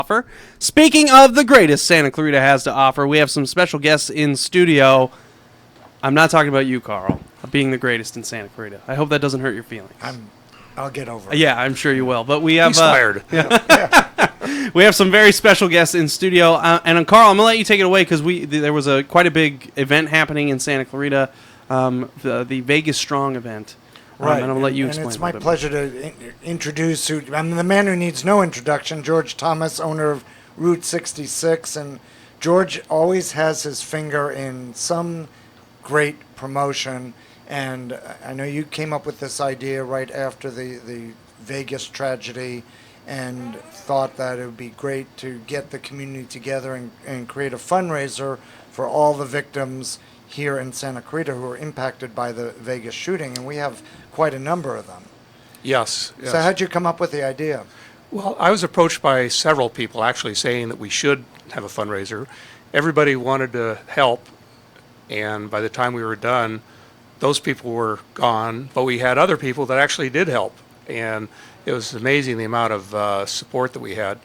offer. Speaking of the greatest Santa Clarita has to offer, we have some special guests in studio. I'm not talking about you, Carl, being the greatest in Santa Clarita. I hope that doesn't hurt your feelings. I'll get over it. Yeah, I'm sure you will. But we have He's fired. we have some very special guests in studio. And Carl, I'm gonna let you take it away because there was quite a big event happening in Santa Clarita, the Vegas Strong event. Right. And I'm gonna let you and explain. it's my pleasure to introduce. I'm the man who needs no introduction, George Thomas, owner of Route 66, and George always has his finger in some great promotion. And I know you came up with this idea right after the Vegas tragedy and thought that it would be great to get the community together and create a fundraiser for all the victims here in Santa Clarita who were impacted by the Vegas shooting. And we have quite a number of them. Yes. So how'd you come up with the idea? Well, I was approached by several people actually saying that we should have a fundraiser. Everybody wanted to help, and by the time we were done, those people were gone, but we had other people that actually did help, and it was amazing the amount of support that we had.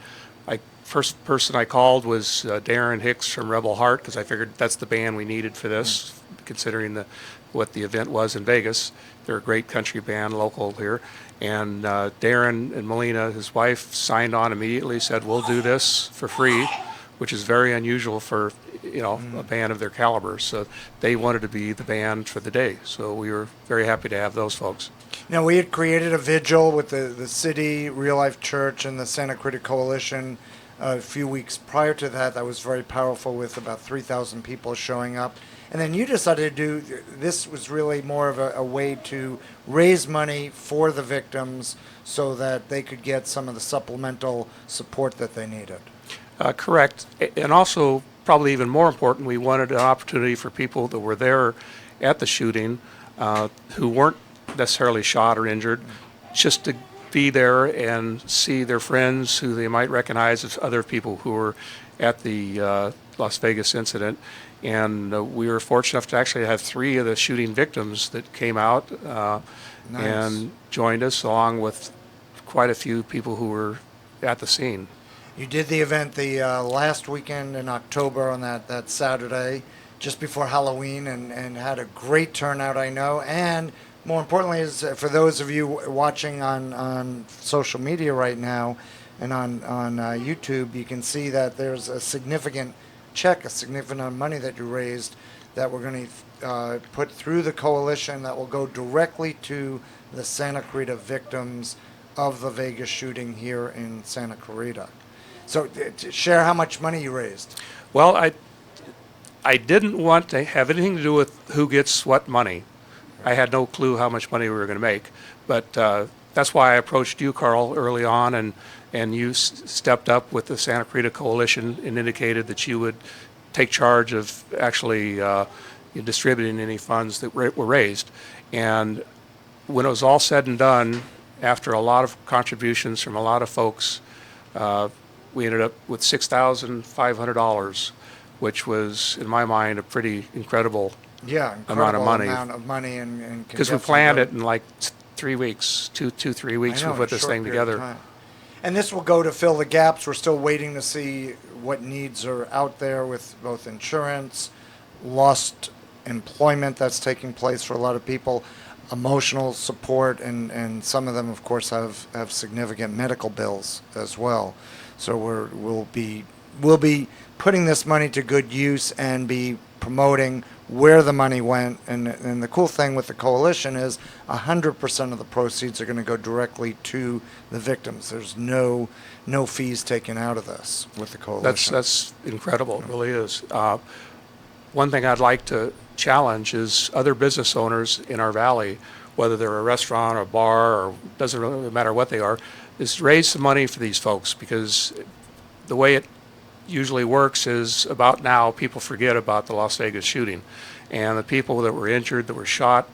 First person I called was Darren Hicks from Rebel Heart, because I figured that's the band we needed for this, considering what the event was in Vegas. They're a great country band, local here. And Darren and Melina, his wife, signed on immediately, said, we'll do this for free, which is very unusual for a band of their caliber. So they wanted to be the band for the day. So we were very happy to have those folks. Now, we had created a vigil with the city, Real Life Church, and the Santa Clarita Coalition a few weeks prior to that. That was very powerful, with about 3,000 people showing up. And then you decided to do, this was really more of a way to raise money for the victims so that they could get some of the supplemental support that they needed. Correct. And also, probably even more important, we wanted an opportunity for people that were there at the shooting who weren't necessarily shot or injured, just to be there and see their friends who they might recognize as other people who were at the Las Vegas incident. And we were fortunate enough to actually have 3 of the shooting victims that came out and joined us, along with quite a few people who were at the scene. You did the event the last weekend in October on that Saturday, just before Halloween, and had a great turnout, I know. And more importantly, is for those of you watching on social media right now and on YouTube, you can see that there's a significant amount of money that you raised that we're going to put through the coalition that will go directly to the Santa Clarita victims of the Vegas shooting here in Santa Clarita. So to share how much money you raised. Well, I didn't want to have anything to do with who gets what money. I had no clue how much money we were going to make, but that's why I approached you, Carl, early on, and you stepped up with the Santa Clarita Coalition and indicated that you would take charge of actually distributing any funds that were raised. And when it was all said and done, after a lot of contributions from a lot of folks, we ended up with $6,500, which was, in my mind, a pretty incredible amount of money. Because we planned it in like 3 weeks, 3 weeks, we put this thing together. And this will go to fill the gaps. We're still waiting to see what needs are out there with both insurance, lost employment that's taking place for a lot of people, emotional support, and some of them, of course, have significant medical bills as well. So we'll be putting this money to good use and be promoting where the money went. And the cool thing with the coalition is 100% of the proceeds are going to go directly to the victims. There's no fees taken out of this with the coalition. That's incredible. It really is. One thing I'd like to challenge is other business owners in our valley, whether they're a restaurant or a bar, or doesn't really matter what they are, is raise some money for these folks, because the way it usually works is about now people forget about the Las Vegas shooting, and the people that were injured, that were shot,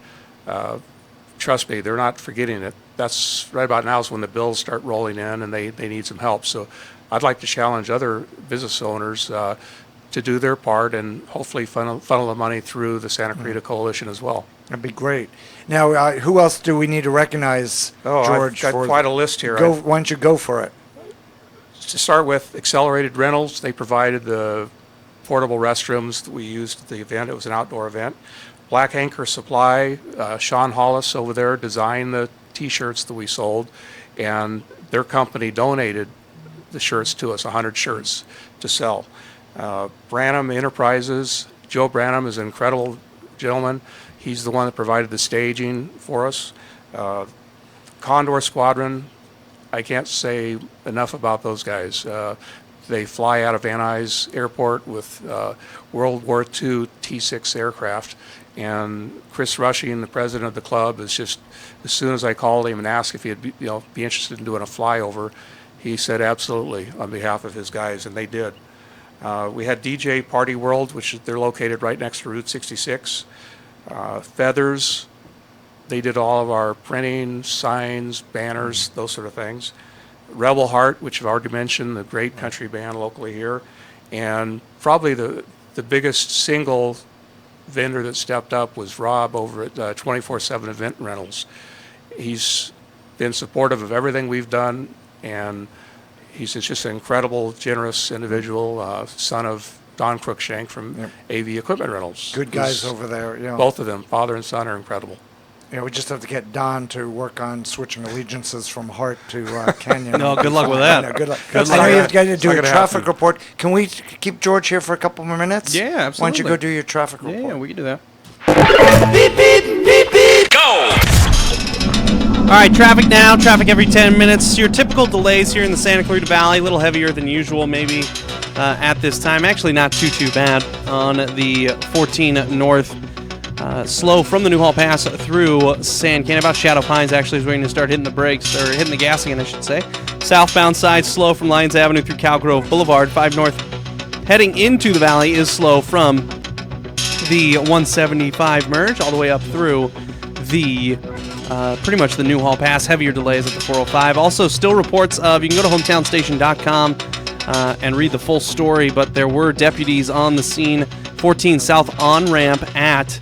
trust me, they're not forgetting it. That's right about now is when the bills start rolling in and they need some help. So I'd like to challenge other business owners to do their part and hopefully funnel the money through the Santa Clarita Coalition as well. That'd be great. Now, who else do we need to recognize, George? I've got quite a list here. Why don't you go for it? to start with, Accelerated Rentals, they provided the portable restrooms that we used at the event. It was an outdoor event. Black Anchor Supply, Sean Hollis over there designed the T-shirts that we sold, and their company donated the shirts to us, 100 shirts to sell. Branham Enterprises, Joe Branham is an incredible gentleman. He's the one that provided the staging for us. Condor Squadron, I can't say enough about those guys. They fly out of Van Nuys Airport with World War II T-6 aircraft. And Chris Rushing, the president of the club, is just, as soon as I called him and asked if he'd be interested in doing a flyover, he said absolutely on behalf of his guys, and they did. We had DJ Party World, which they're located right next to Route 66. Feathers, they did all of our printing, signs, banners, those sort of things. Rebel Heart, which I've already mentioned, the great country band locally here. And probably the biggest single vendor that stepped up was Rob over at 24/7 Event Rentals. He's been supportive of everything we've done, and he's just an incredible, generous individual, son of Don Cruikshank from AV Equipment Rentals. Good guys over there. Yeah. Both of them, father and son, are incredible. We just have to get Don to work on switching allegiances from Hart to Canyon. No, good luck with that. No, good luck. Good I know luck. you've got to do not a gonna traffic happen. report. Can we keep George here for a couple more minutes? Yeah, absolutely. Why don't you go do your traffic report? Yeah, we can do that. Beep, beep, beep, beep. Go! All right, traffic now. Traffic every 10 minutes. Your typical delays here in the Santa Clarita Valley, a little heavier than usual maybe at this time. Actually not too bad on the 14 North. Slow from the Newhall Pass through San Canyon. About Shadow Pines actually is waiting to start hitting the brakes, or hitting the gas again, I should say. Southbound side slow from Lyons Avenue through Cow Grove Boulevard. 5 North heading into the valley is slow from the 175 merge all the way up through the pretty much the Newhall Pass. Heavier delays at the 405. Also, still reports of, you can go to hometownstation.com and read the full story, but there were deputies on the scene. 14 South on-ramp at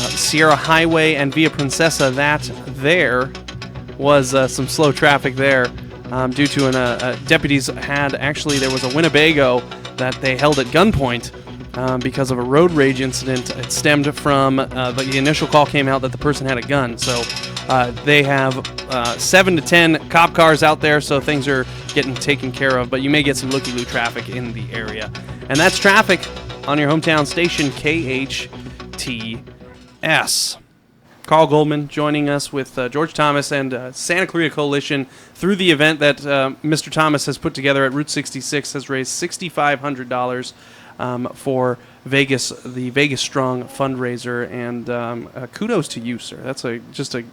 Sierra Highway and Via Princesa. That there was some slow traffic there due to deputies had, actually there was a Winnebago that they held at gunpoint because of a road rage incident. It stemmed from the initial call came out that the person had a gun. So they have 7 to 10 cop cars out there, so things are getting taken care of. But you may get some looky-loo traffic in the area. And that's traffic on your hometown station, KHTS. Carl Goldman joining us with George Thomas and Santa Clarita Coalition through the event that Mr. Thomas has put together at Route 66, has raised $6,500 for Vegas, the Vegas Strong fundraiser, and kudos to you, sir. That's just a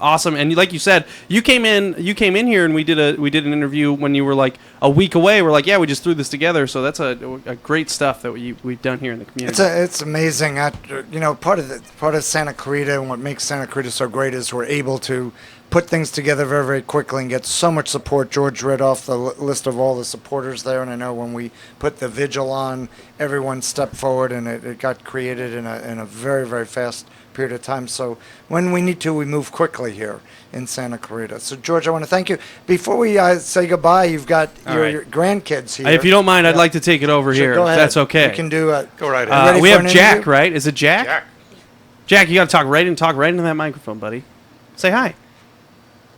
awesome. And like you said, you came in here and we did an interview when you were like a week away. We're like, yeah, we just threw this together. So that's a great stuff that we've done here in the community. It's amazing. Part of Santa Clarita and what makes Santa Clarita so great is we're able to put things together very, very quickly and get so much support. George read off the list of all the supporters there, and I know when we put the vigil on, everyone stepped forward, and it got created in a very, very fast period of time. So when we need to, we move quickly here in Santa Clarita. So, George, I want to thank you. Before we say goodbye, you've got your grandkids here. If you don't mind, I'd like to take it over Sure, here, go if ahead. that's okay. You can do Go right ahead. we for have an Jack, interview? right? Is it Jack? Jack. Jack, you got to talk right into that microphone, buddy. Say hi.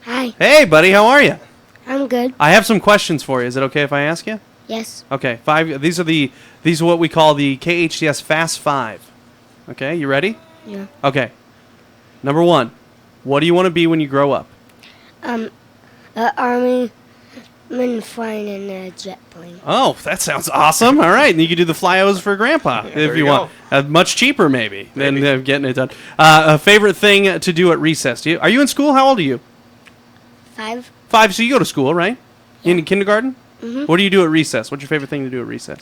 Hi, Hey, buddy, how are you? I'm good. I have some questions for you. Is it okay if I ask you? Yes. Okay, 5. These are what we call the KHTS Fast 5. Okay, you ready? Yeah. Okay. Number 1, what do you want to be when you grow up? Army man flying in a jet plane. Oh, that sounds awesome. All right, and you can do the flyos for Grandpa if there you you want. Much cheaper, maybe, than getting it done. A favorite thing to do at recess? Are you in school? How old are you? 5. 5, so you go to school, right? In kindergarten? Mm-hmm. What do you do at recess? What's your favorite thing to do at recess?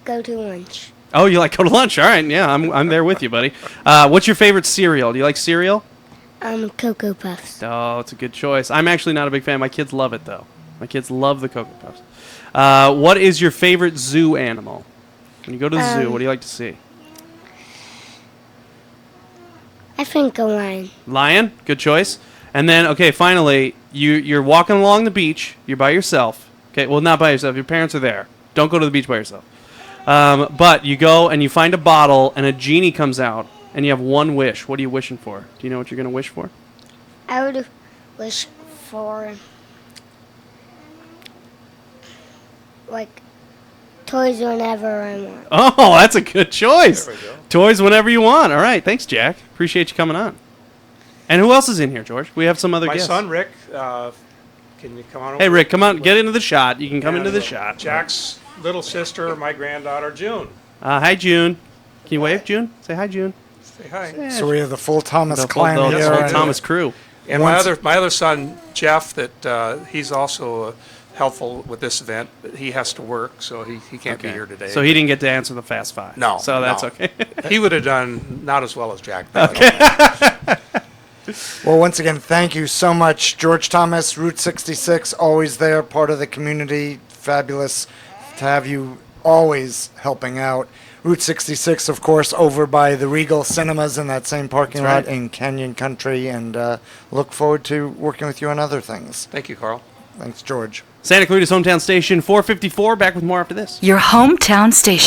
Go to lunch. Oh, you like go to lunch? All right, yeah, I'm there with you, buddy. What's your favorite cereal? Do you like cereal? Cocoa Puffs. Oh, it's a good choice. I'm actually not a big fan. My kids love it, though. My kids love the Cocoa Puffs. What is your favorite zoo animal? When you go to the zoo, what do you like to see? I think a lion. Lion? Good choice. And then, okay, finally, you're walking along the beach. You're by yourself. Okay, well, not by yourself. Your parents are there. Don't go to the beach by yourself. But you go and you find a bottle, and a genie comes out, and you have one wish. What are you wishing for? Do you know what you're going to wish for? I would wish for, like, toys whenever I want. Oh, that's a good choice. There we go. Toys whenever you want. All right, thanks, Jack. Appreciate you coming on. And who else is in here, George? We have some other My guests. son, Rick, can you come on over? Hey, Rick, come on. Get into the shot. You can come And, into the shot. Jack's little sister, my granddaughter, June. Hi, June. Can you wave, June? Say hi, June. Say hi. So we have the full Thomas The clan full here. and- Thomas crew. And my other son, Jeff, that he's also helpful with this event, but he has to work, so he can't be here today. So he didn't get to answer the Fast Five. No. So that's no. okay. He would have done not as well as Jack. Well, once again, thank you so much, George Thomas, Route 66, always there, part of the community. Fabulous to have you always helping out. Route 66, of course, over by the Regal Cinemas in that same parking That's lot right. in Canyon Country, and look forward to working with you on other things. Thank you, Carl. Thanks, George. Santa Clarita's hometown station, 454. Back with more after this. Your hometown station.